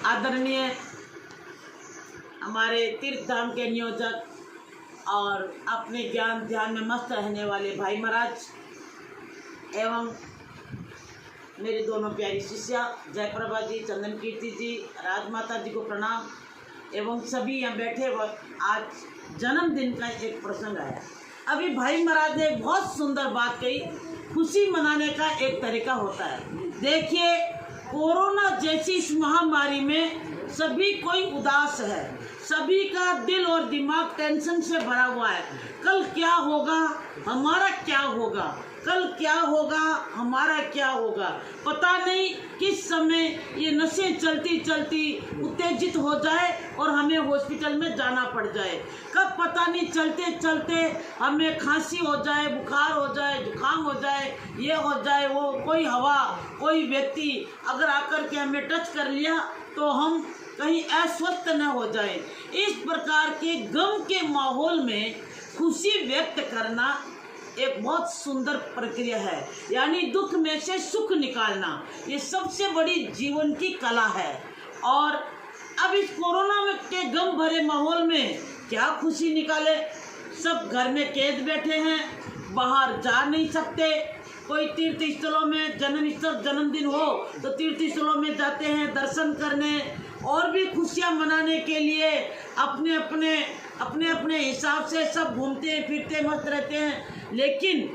आदरणीय हमारे तीर्थ धाम के नियोजक और अपने ज्ञान ध्यान में मस्त रहने वाले भाई महाराज एवं मेरी दोनों प्यारी शिष्या जयप्रभा जी, चंदन कीर्ति जी, राजमाता जी को प्रणाम एवं सभी यहाँ बैठे हुए। आज जन्मदिन का एक प्रसंग आया। अभी भाई महाराज ने बहुत सुंदर बात कही। खुशी मनाने का एक तरीका होता है। देखिए, कोरोना जैसी इस महामारी में सभी कोई उदास है, सभी का दिल और दिमाग टेंशन से भरा हुआ है। कल क्या होगा, हमारा क्या होगा, कल क्या होगा, हमारा क्या होगा, पता नहीं किस समय ये नशें चलती चलती उत्तेजित हो जाए और हमें हॉस्पिटल में जाना पड़ जाए। कब पता नहीं चलते चलते हमें खांसी हो जाए, बुखार हो जाए, जुकाम हो जाए, ये हो जाए, वो कोई हवा, कोई व्यक्ति अगर आकर के हमें टच कर लिया तो हम कहीं अस्वस्थ न हो जाए। इस प्रकार के गम के माहौल में खुशी व्यक्त करना एक बहुत सुंदर प्रक्रिया है। यानी दुख में से सुख निकालना, ये सबसे बड़ी जीवन की कला है। और अब इस कोरोना में के गम भरे माहौल में क्या खुशी निकाले। सब घर में कैद बैठे हैं, बाहर जा नहीं सकते। कोई तीर्थ स्थलों में जन्मदिन हो तो तीर्थ स्थलों में जाते हैं दर्शन करने और भी खुशियां मनाने के लिए। अपने अपने हिसाब से सब घूमते फिरते मस्त रहते हैं। लेकिन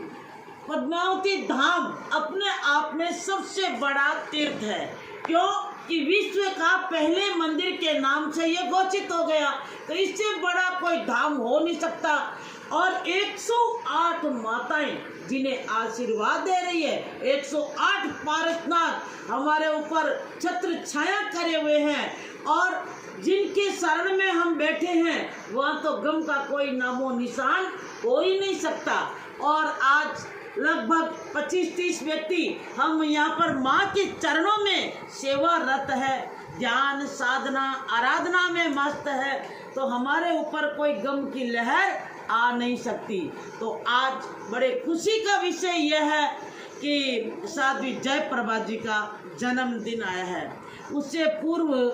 पद्मावती धाम अपने आप में सबसे बड़ा तीर्थ है। क्यों कि विश्व का पहले मंदिर के नाम से ये घोषित हो गया, तो इससे बड़ा कोई धाम हो नहीं सकता। और 108 माताएं जिन्हें आशीर्वाद दे रही है, 108 पारसनाथ हमारे ऊपर छत्र छाया करे हुए हैं और जिनके शरण में हम बैठे हैं वहाँ तो गम का कोई नामो निशान हो ही नहीं सकता। और आज लगभग 25-30 व्यक्ति हम यहाँ पर माँ के चरणों में सेवारत है, ध्यान साधना आराधना में मस्त है, तो हमारे ऊपर कोई गम की लहर आ नहीं सकती। तो आज बड़े खुशी का विषय यह है कि साध्वी जयप्रभा जी का जन्मदिन आया है। उससे पूर्व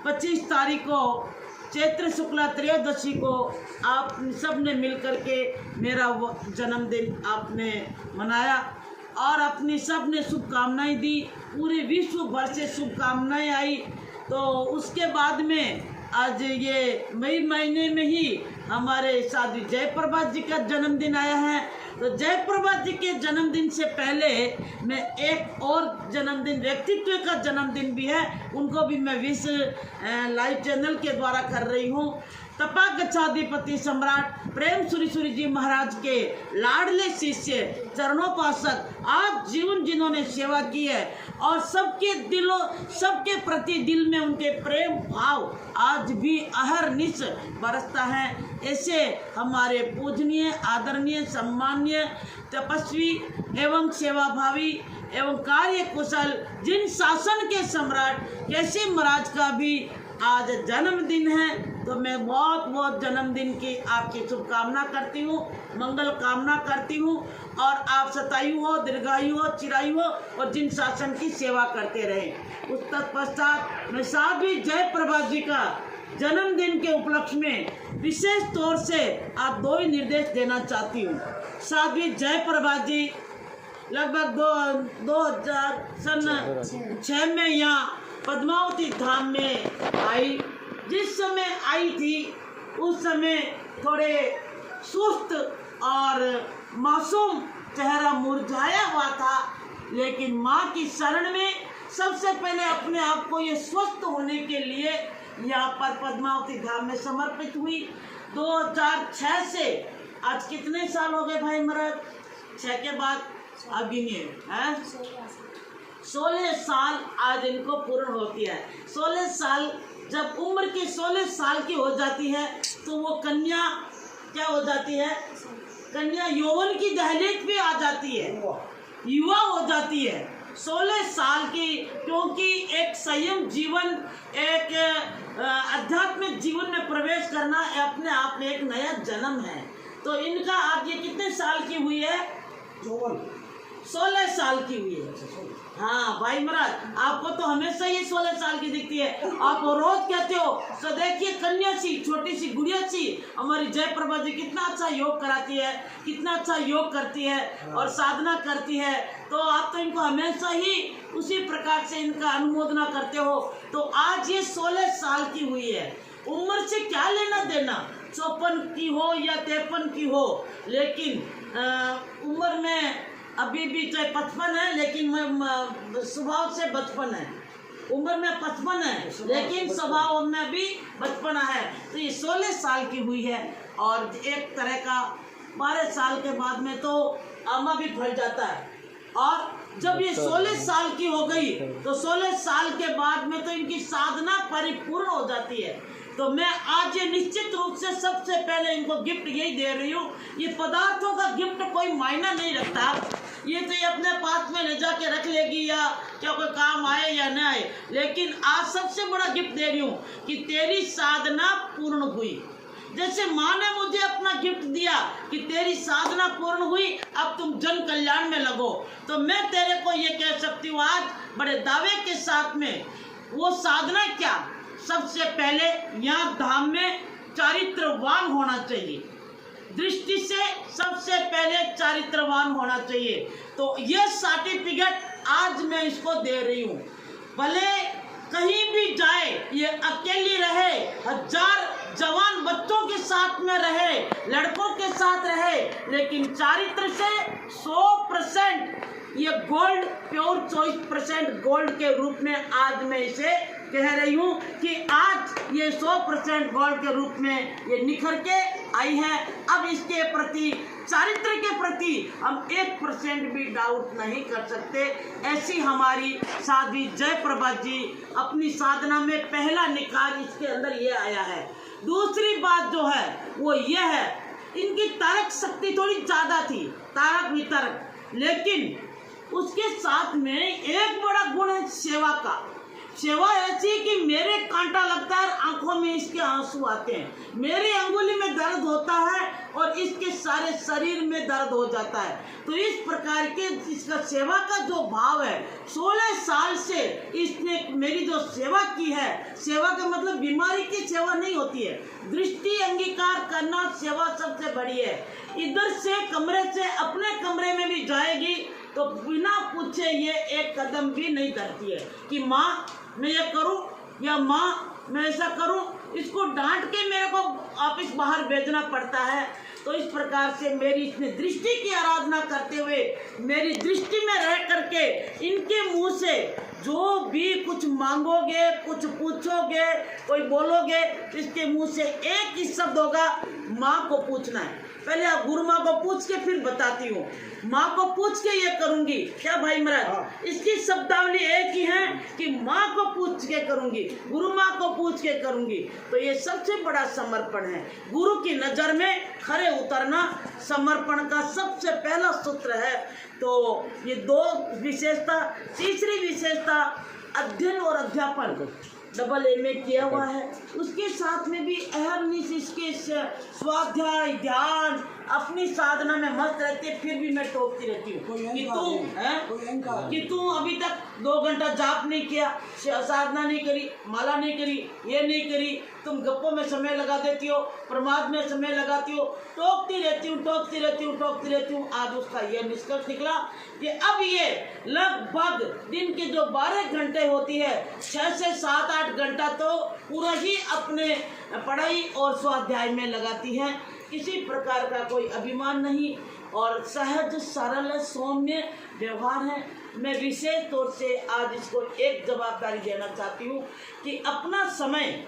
25 तारीख को चैत्र शुक्ला त्रयोदशी को आप सब ने मिलकर के मेरा जन्मदिन आपने मनाया और अपनी सब ने शुभकामनाएं दी। पूरे विश्व भर से शुभकामनाएं आई। तो उसके बाद में आज ये मई महीने में ही हमारे साध्वी जयप्रभा जी का जन्मदिन आया है। तो जयप्रभा जी के जन्मदिन से पहले मैं एक और जन्मदिन, व्यक्तित्व का जन्मदिन भी है, उनको भी मैं विश लाइव चैनल के द्वारा कर रही हूँ। तपागच्छाधिपति सम्राट प्रेम सूरी जी महाराज के लाडले शिष्य चरणोपासक आज जीवन जिन्होंने सेवा की है और सबके प्रति दिल में उनके प्रेम भाव आज भी अहरनिश बरसता है। ऐसे हमारे पूजनीय, आदरणीय, सम्माननीय, तपस्वी एवं सेवाभावी एवं कार्य कुशल जिन शासन के सम्राट कैसे महाराज का भी आज जन्मदिन है, तो मैं बहुत बहुत जन्मदिन की आपकी शुभकामना करती हूँ, मंगल कामना करती हूँ और आप शतायु हो, दीर्घायु हो, चिरायु हो और जिन शासन की सेवा करते रहें। उस तत्पश्चात मैं साध्वी जयप्रभा जी का जन्मदिन के उपलक्ष्य में विशेष तौर से आप 2 ही निर्देश देना चाहती हूँ। साध्वी जयप्रभा जी लगभग 2006 में यहाँ पद्मावती धाम में आई। जिस समय आई थी उस समय थोड़े सुस्त और मासूम चेहरा मुरझाया हुआ था, लेकिन माँ की शरण में सबसे पहले अपने आप को ये स्वस्थ होने के लिए यहाँ पर पद्मावती धाम में समर्पित हुई। 2006 से आज कितने साल हो गए भाई महाराज? 6 के बाद अब गिनिए, 16 साल आज इनको पूर्ण होती है। 16 साल जब उम्र की 16 साल की हो जाती है तो वो कन्या क्या हो जाती है? कन्या यौवन की दहलीज पे आ जाती है, युवा हो जाती है 16 साल की। क्योंकि एक संयम जीवन, एक आध्यात्मिक जीवन में प्रवेश करना अपने आप में एक नया जन्म है। तो इनका आज ये कितने साल की हुई है? 16 साल की हुई है। हाँ भाई महाराज, आपको तो हमेशा ये 16 साल की दिखती है, आप रोज कहते हो। तो देखिए कन्या सी, छोटी सी गुड़िया सी हमारी जयप्रभा जी कितना अच्छा योग कराती है, कितना अच्छा योग करती है और साधना करती है। तो आप तो इनको हमेशा ही उसी प्रकार से इनका अनुमोदना करते हो। तो आज ये 16 साल की हुई है, उम्र से क्या लेना देना, 54 की हो या 53 की हो, लेकिन उम्र में अभी भी चाहे 55 है, लेकिन स्वभाव से बचपन है। उम्र में 55 है लेकिन स्वभाव में भी बचपना है। तो ये 16 साल की हुई है और एक तरह का 12 साल के बाद में तो आमा भी फल जाता है। और जब ये 16 साल की हो गई तो 16 साल के बाद में तो इनकी साधना परिपूर्ण हो जाती है। तो मैं आज ये निश्चित रूप से सबसे पहले इनको गिफ्ट यही दे रही हूँ। ये पदार्थों का गिफ्ट कोई मायना नहीं रखता, ये तो ये अपने पास में ले जाके रख लेगी या क्या कोई काम आए या न आए, लेकिन आज सबसे बड़ा गिफ्ट दे रही हूँ कि तेरी साधना पूर्ण हुई। जैसे माँ ने मुझे अपना गिफ्ट दिया कि तेरी साधना पूर्ण हुई, अब तुम जन कल्याण में लगो, तो मैं तेरे को ये कह सकती हूँ आज बड़े दावे के साथ में। वो साधना क्या, सबसे पहले यहाँ धाम में चारित्रवान होना चाहिए, दृष्टि से सबसे पहले चारित्रवान होना चाहिए। तो ये सर्टिफिकेट आज मैं इसको दे रही हूँ। भले कहीं भी जाए, ये अकेली रहे, 1000 जवान बच्चों के साथ में रहे, लड़कों के साथ रहे, लेकिन चारित्र से 100% ये गोल्ड, प्योर 24% गोल्ड के रूप में आज मैं इसे कह रही हूँ कि आज ये 100% गोल्ड के रूप में ये निखर के आई है। अब इसके प्रति, चारित्र के प्रति हम 1% भी डाउट नहीं कर सकते। ऐसी हमारी साध्वी जयप्रभा जी अपनी साधना में पहला निखार इसके अंदर ये आया है। दूसरी बात जो है वो ये है, इनकी तारक शक्ति थोड़ी ज़्यादा थी, तारक वितरक, लेकिन उसके साथ में एक बड़ा गुण है सेवा का। सेवा ऐसी कि मेरे कांटा लगता है, आंखों में इसके आंसू आते हैं, मेरी अंगुली में दर्द होता है और इसके सारे शरीर में दर्द हो जाता है। तो इस प्रकार के इसका सेवा का जो भाव है, 16 साल से इसने मेरी जो सेवा की है, सेवा का मतलब बीमारी की सेवा नहीं होती है, दृष्टि अंगीकार करना सेवा सबसे बड़ी है। इधर से कमरे से अपने कमरे में भी जाएगी तो बिना पूछे ये एक कदम भी नहीं धरती है कि माँ मैं ये करूं या माँ मैं ऐसा करूं। इसको डांट के मेरे को ऑफिस बाहर भेजना पड़ता है। तो इस प्रकार से मेरी इसने दृष्टि की आराधना करते हुए, मेरी दृष्टि में रह करके इनके मुंह से जो भी कुछ मांगोगे, कुछ पूछोगे, कोई बोलोगे, इसके मुंह से एक ही शब्द होगा, माँ को पूछना है। पहले आप गुरु माँ को पूछ के फिर बताती हूँ, माँ को पूछ के ये करूँगी। क्या भाई महाराज, इसकी शब्दावली एक ही है कि माँ को पूछ के करूँगी, गुरु माँ को पूछ के करूँगी। तो ये सबसे बड़ा समर्पण है, गुरु की नज़र में खरे उतरना समर्पण का सबसे पहला सूत्र है। तो ये दो विशेषता। तीसरी विशेषता अध्ययन और अध्यापन, डबल MA किया हुआ है, उसके साथ में भी अहरनिश इसके स्वाध्याय ध्यान अपनी साधना में मस्त रहती है। फिर भी मैं टोकती रहती हूँ कि तू अभी तक 2 घंटा जाप नहीं किया, साधना नहीं करी, माला नहीं करी, ये नहीं करी, तुम गप्पों में समय लगा देती हो, प्रमाद में समय लगाती हो। टोकती रहती हूँ। आज उसका यह निष्कर्ष निकला कि अब ये लगभग दिन के जो 12 घंटे होती है, 6 से 7-8 घंटा तो पूरा ही अपने पढ़ाई और स्वाध्याय में लगाती हैं। किसी प्रकार का कोई अभिमान नहीं और सहज सरल सौम्य व्यवहार है। मैं विशेष तौर से आज इसको एक जवाबदारी देना चाहती हूँ कि अपना समय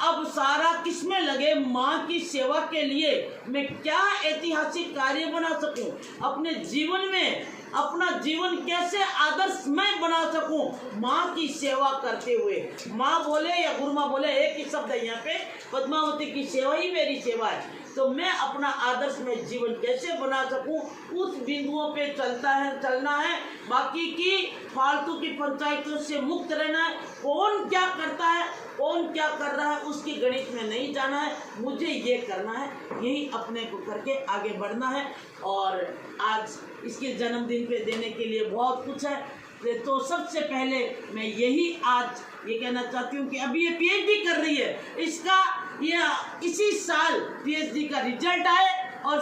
अब सारा किसमें लगे, माँ की सेवा के लिए मैं क्या ऐतिहासिक कार्य बना सकूं, अपने जीवन में अपना जीवन कैसे आदर्शमय बना सकूं माँ की सेवा करते हुए। माँ बोले या गुरु माँ बोले, एक ही शब्द है यहाँ पे, पद्मावती की सेवा ही मेरी सेवा है। तो मैं अपना आदर्श में जीवन कैसे बना सकूं, उस बिंदुओं पे चलना है। बाकी की फालतू की पंचायतों से मुक्त रहना है। कौन क्या करता है, कौन क्या कर रहा है, उसकी गणित में नहीं जाना है। मुझे ये करना है, यही अपने को करके आगे बढ़ना है। और आज इसके जन्मदिन पे देने के लिए बहुत कुछ है। तो सबसे पहले मैं यही आज ये कहना चाहती हूँ कि अभी ये पीएचडी कर रही है, इसका ये इसी साल पीएचडी का रिजल्ट आए और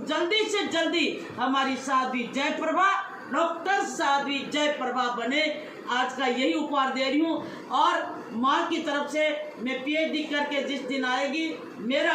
जल्दी से जल्दी हमारी साध्वी जयप्रभा, डॉक्टर साध्वी जयप्रभा बने। आज का यही उपहार दे रही हूँ। और माँ की तरफ से मैं पीएचडी करके जिस दिन आएगी, मेरा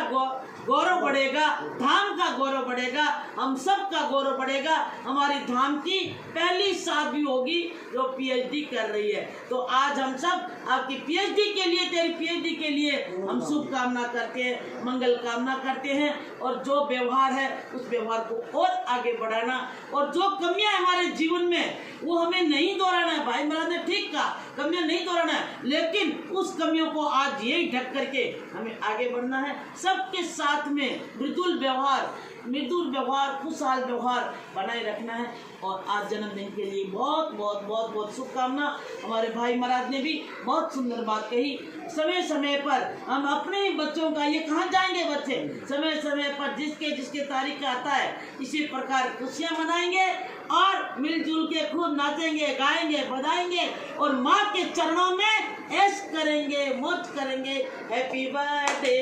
गौरव बढ़ेगा, धाम का गौरव बढ़ेगा, हम सब का गौरव बढ़ेगा। हमारी धाम की पहली साध्वी होगी जो पीएचडी कर रही है। तो आज हम सब आपकी पीएचडी के लिए, तेरी पीएचडी के लिए हम शुभकामना करते हैं, मंगल कामना करते हैं। और जो व्यवहार है उस व्यवहार को और आगे बढ़ाना, और जो कमियां हमारे जीवन में वो हमें नहीं दोहराना है। भाई महाराज ने ठीक कहा, कमियां नहीं दोहराना है, लेकिन उस कमियों को आज यही ढक करके हमें आगे बढ़ना है। सबके साथ में मृदुल व्यवहार, खुशहाल व्यवहार बनाए रखना है। और आज जन्मदिन के लिए बहुत बहुत बहुत बहुत शुभकामना। हमारे भाई महाराज ने भी बहुत सुंदर बात कही। समय समय पर हम अपने ही बच्चों का, ये कहाँ जाएंगे बच्चे, समय समय पर जिसके तारीख आता है इसी प्रकार खुशियाँ मनाएंगे और मिलजुल के खूब नाचेंगे, गाएंगे, बजाएंगे और माँ के चरणों में ऐश करेंगे, मौज करेंगे। Happy birthday,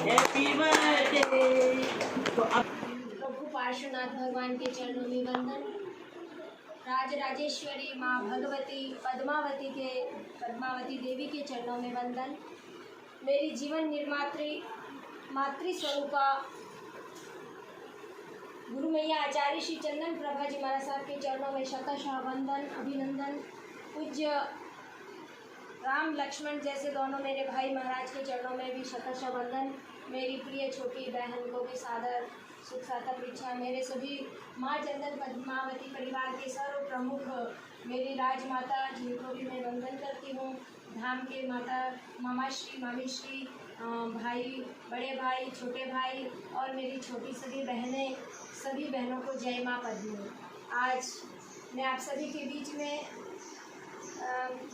happy birthday. तो अब प्रभु पार्श्वनाथ भगवान के चरणों में वंदन। राजराजेश्वरी माँ भगवती पद्मावती देवी के चरणों में वंदन। मेरी जीवन निर्मात्री मातृ स्वरूपा गुरु मैया आचार्य श्री चंदन प्रभा जी महाराज साहब के चरणों में शतशः वंदन, अभिनंदन। पूज्य राम लक्ष्मण जैसे दोनों मेरे भाई महाराज के चरणों में भी शतशः वंदन। मेरी प्रिय छोटी बहन को भी सादर सुख सादर इच्छा। मेरे सभी माँ चंदन पद्मावती परिवार के सर्व प्रमुख मेरी राजमाता जिनको भी मैं वंदन करती हूँ। धाम के माता मामाश्री, मामीश्री, भाई, बड़े भाई, छोटे भाई और मेरी छोटी सभी बहनें, सभी बहनों को जय माँ पद्मी। आज मैं आप सभी के बीच में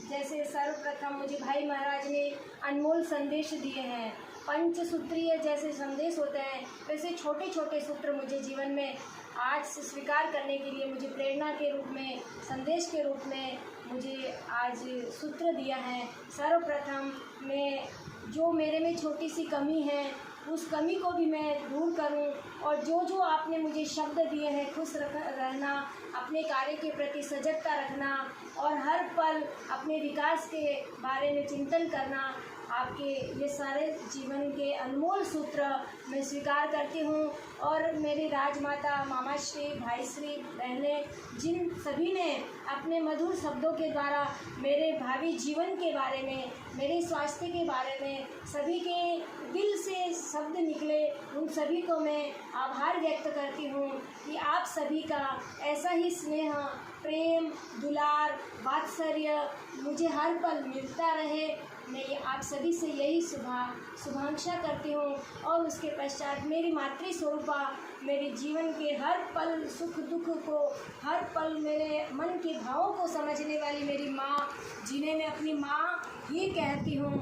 जैसे सर्वप्रथम मुझे भाई महाराज ने अनमोल संदेश दिए हैं, पंचसूत्रीय जैसे संदेश होते हैं, वैसे छोटे छोटे सूत्र मुझे जीवन में आज स्वीकार करने के लिए मुझे प्रेरणा के रूप में, संदेश के रूप में मुझे आज सूत्र दिया है। सर्वप्रथम मैं जो मेरे में छोटी सी कमी है उस कमी को भी मैं दूर करूं, और जो आपने मुझे शब्द दिए हैं, खुश रहना, अपने कार्य के प्रति सजगता रखना और हर पल अपने विकास के बारे में चिंतन करना, आपके ये सारे जीवन के अनमोल सूत्र मैं स्वीकार करती हूँ। और मेरी राजमाता, मामाश्री, भाईश्री, बहनें, जिन सभी ने अपने मधुर शब्दों के द्वारा मेरे भावी जीवन के बारे में, मेरे स्वास्थ्य के बारे में सभी के दिल से शब्द निकले, उन सभी को मैं आभार व्यक्त करती हूँ कि आप सभी का ऐसा ही स्नेह, प्रेम, दुलार, वात्सल्य मुझे हर पल मिलता रहे। मैं ये आप सभी से यही शुभाकांक्षा करती हूँ। और उसके पश्चात मेरी मातृ स्वरूपा मेरे जीवन के हर पल सुख दुख को, हर पल मेरे मन के भावों को समझने वाली मेरी माँ, जिन्हें मैं अपनी माँ ही कहती हूँ।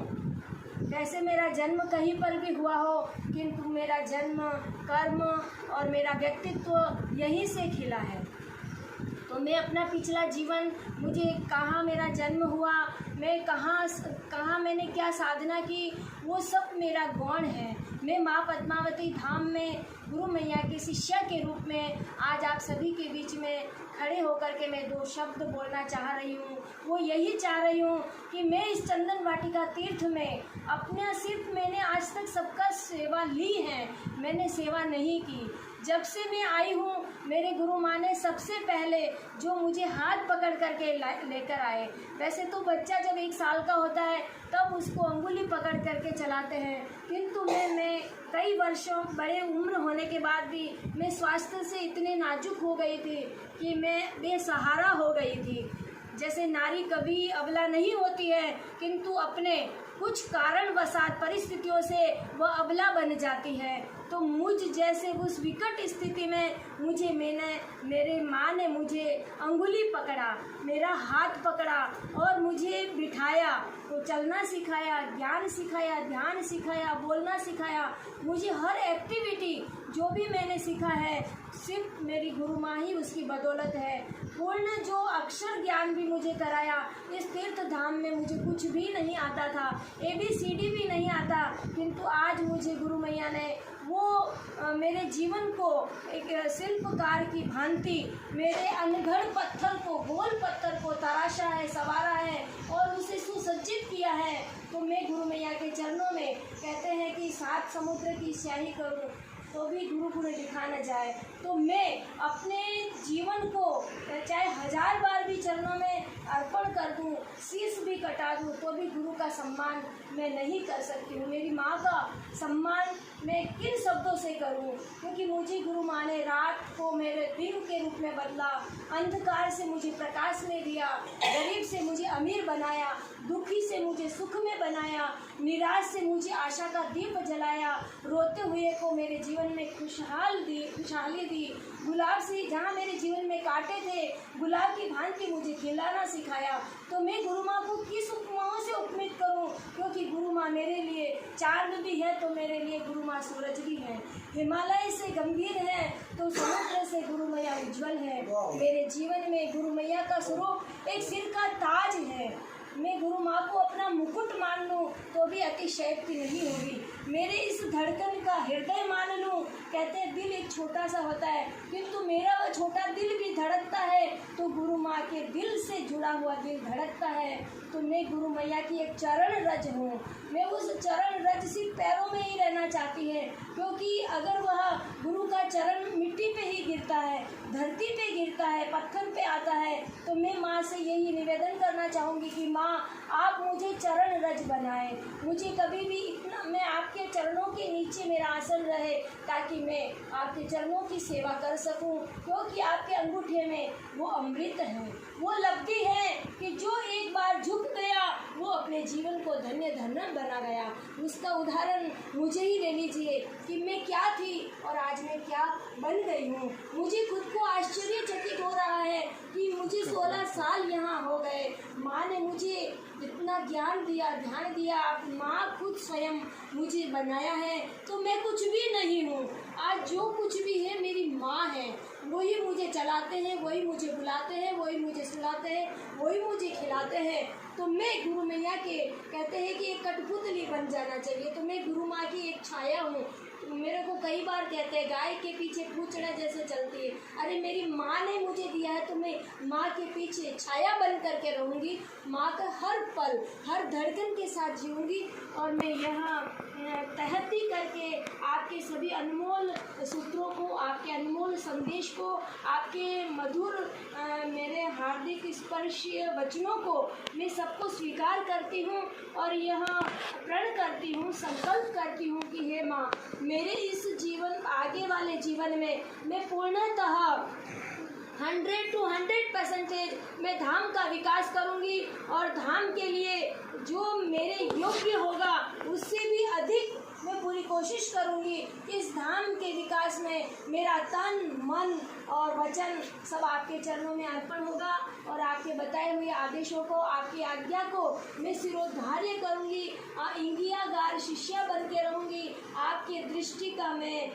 वैसे मेरा जन्म कहीं पर भी हुआ हो, किंतु मेरा जन्म, कर्म और मेरा व्यक्तित्व यहीं से खिला है। तो मैं अपना पिछला जीवन, मुझे कहाँ मेरा जन्म हुआ, मैं कहाँ मैंने क्या साधना की, वो सब मेरा गौण है। मैं माँ पद्मावती धाम में गुरु मैया के शिष्या के रूप में आज आप सभी के बीच में खड़े होकर के मैं दो शब्द बोलना चाह रही हूँ। वो यही चाह रही हूँ कि मैं इस चंदन वाटिका तीर्थ में अपने सिर्फ मैंने आज तक सबका सेवा ली है, मैंने सेवा नहीं की। जब से मैं आई हूँ मेरे गुरु माँ ने सबसे पहले जो मुझे हाथ पकड़ करके लेकर आए। वैसे तो बच्चा जब 1 साल का होता है तब उसको अंगुली पकड़ करके चलाते हैं, किंतु मैं कई वर्षों बड़े उम्र होने के बाद भी मैं स्वास्थ्य से इतने नाजुक हो गई थी कि मैं बेसहारा हो गई थी। जैसे नारी कभी अबला नहीं होती है, किंतु अपने कुछ कारणवशात परिस्थितियों से वह अबला बन जाती है, तो मुझ जैसे उस विकट स्थिति में मेरे माँ ने मुझे अंगुली पकड़ा, मेरा हाथ पकड़ा और मुझे बिठाया, तो चलना सिखाया, ज्ञान सिखाया, ध्यान सिखाया, बोलना सिखाया। मुझे हर एक्टिविटी जो भी मैंने सीखा है सिर्फ मेरी गुरु माँ ही उसकी बदौलत है। पूर्ण जो अक्षर ज्ञान भी मुझे कराया, इस तीर्थ धाम में मुझे कुछ भी नहीं आता था, ABCD भी नहीं आता, किंतु आज मुझे गुरु मैया ने वो मेरे जीवन को एक शिल्पकार की भांति मेरे अनगढ़ पत्थर को, गोल पत्थर को तराशा है, संवारा है और उसे सुसज्जित किया है। तो मैं गुरु मैया के चरणों में, कहते हैं कि 7 समुद्र की स्याही करूं तो भी गुरु गुण दिखा न जाए, तो मैं अपने जीवन को चाहे 1000 बार भी चरणों में अर्पण कर दूं, शीश भी कटा दूं, तो भी गुरु का सम्मान मैं नहीं कर सकती हूँ। मेरी माँ का सम्मान मैं किन शब्दों से करूँ, क्योंकि मुझे गुरु माँ ने रात को मेरे दिन के रूप में बदला, अंधकार से मुझे प्रकाश में दिया, गरीब से मुझे अमीर बनाया, दुखी से मुझे सुख में बनाया, निराश से मुझे आशा का दीप जलाया, रोते हुए को मेरे जीवन में खुशहाली दी, गुलाब से जहाँ मेरे जीवन में कांटे थे, गुलाब की भांति मुझे खिलाना सिखाया। तो मैं गुरु माँ को किस उपमाओं से उपमित करूँ, क्योंकि गुरु माँ मेरे लिए चांद भी है तो मेरे लिए गुरु माँ सूरज भी है, हिमालय से गंभीर है तो समुद्र से गुरु मैया उज्जवल है। मेरे जीवन में गुरु मैया का स्वरूप एक सिर का ताज है। मैं गुरु माँ को अपना मुकुट मान लूँ तो भी अतिशयोक्ति नहीं होगी। मेरे इस धड़कन का हृदय मान लूँ, कहते हैं दिल एक छोटा सा होता है, किंतु मेरा वह छोटा दिल भी धड़कता है तो गुरु माँ के दिल से जुड़ा हुआ दिल धड़कता है। तो मैं गुरु मैया की एक चरण रज हूँ। मैं उस चरण रज सिर्फ पैरों में ही रहना चाहती है, क्योंकि अगर वह गुरु का चरण मिट्टी पे ही गिरता है, धरती पे गिरता है, पत्थर पे आता है, तो मैं माँ से यही निवेदन करना चाहूँगी कि माँ आप मुझे चरण रज बनाए, मुझे कभी भी इतना, मैं आपके चरणों के नीचे मेरा आसन रहे ताकि मैं आपके चरणों की सेवा कर सकूं, क्योंकि आपके अंगूठे में वो अमृत है, वो लब्धि है कि जो एक बार झुक गया वो अपने जीवन को धन्य धन्य बना गया। उसका उदाहरण मुझे ही ले लीजिए कि मैं क्या थी और आज मैं क्या बन गई हूँ। मुझे खुद को आश्चर्यचकित हो रहा है कि मुझे 16 साल यहाँ हो गए, माँ ने मुझे इतना ज्ञान दिया, ध्यान दिया, माँ खुद स्वयं मुझे बनाया है, तो मैं कुछ भी नहीं हूँ। आज जो कुछ भी है मेरी माँ है, वही मुझे चलाते हैं, वही मुझे बुलाते हैं, वही मुझे सुलाते हैं, वही मुझे खिलाते हैं। तो मैं गुरु मैया के, कहते हैं कि एक कठपुतली बन जाना चाहिए, तो मैं गुरु माँ की एक छाया हूँ। मेरे को कई बार कहते हैं गाय के पीछे पूछना जैसे चलती है, अरे मेरी माँ ने मुझे दिया है तो मैं माँ के पीछे छाया बन करके रहूँगी, माँ का हर पल हर धड़कन के साथ जीऊँगी। और मैं यहाँ तहती करके आपके सभी अनमोल सूत्रों को, आपके अनमोल संदेश को, आपके मधुर मेरे हार्दिक स्पर्शीय वचनों को मैं सबको स्वीकार करती हूँ और यहाँ प्रण करती हूँ, संकल्प करती हूँ कि हे माँ, मेरे इस जीवन, आगे वाले जीवन में मैं पूर्णतः 100 to 100% मैं धाम का विकास करूंगी और धाम के लिए जो मेरे योग्य होगा उससे भी अधिक मैं पूरी कोशिश करूंगी। इस धाम के विकास में मेरा तन, मन और वचन सब आपके चरणों में अर्पण होगा और आपके बताए हुए आदेशों को, आपकी आज्ञा को मैं सिरोधार्य करूंगी, इंगियागार शिष्या बन के रहूँगी। आपके दृष्टि का मैं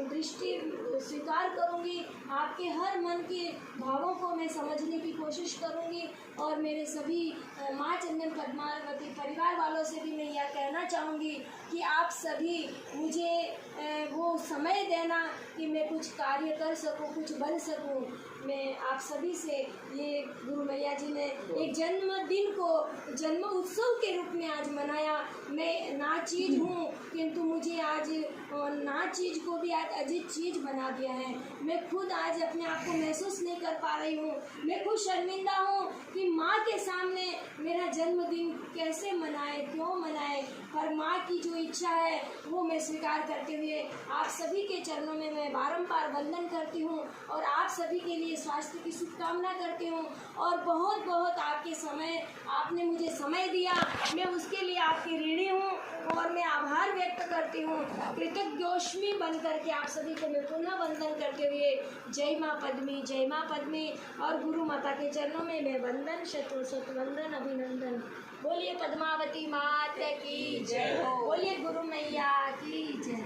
दृष्टि स्वीकार करूंगी, आपके हर मन के भावों को मैं समझने की कोशिश करूंगी। और मेरे सभी माँ चंदन पद्मावती परिवार वालों से भी मैं यह कहना चाहूँगी कि आप सभी मुझे वो समय देना कि मैं कुछ कार्य कर सकूं, कुछ बन सकूं। मैं आप सभी से ये गुरु मैया जी ने एक जन्मदिन को जन्म उत्सव के रूप में आज मनाया। मैं ना चीज़ हूँ, किंतु मुझे आज ना चीज़ को भी आज अजीब चीज़ बना दिया है। मैं खुद आज अपने आप को महसूस नहीं कर पा रही हूँ। मैं खुद शर्मिंदा हूँ कि माँ के सामने मेरा जन्मदिन कैसे मनाए, क्यों मनाए, पर माँ की जो इच्छा है वो मैं स्वीकार करते हुए आप सभी के चरणों में मैं बारंबार वंदन करती हूँ और आप सभी के लिए आपके स्वास्थ्य की शुभकामना करती हूँ और बहुत बहुत आपने मुझे समय दिया, मैं उसके लिए आपकी ऋणी हूँ और मैं आभार व्यक्त करती हूँ। कृतज्ञोष्मी बन करके आप सभी को मैं पुनः वंदन करते हुए जय माँ पद्मी और गुरु माता के चरणों में मैं वंदन शत वंदन अभिनंदन। बोलिए पद्मावती माता की जय हो, बोलिए गुरु मैया की जय।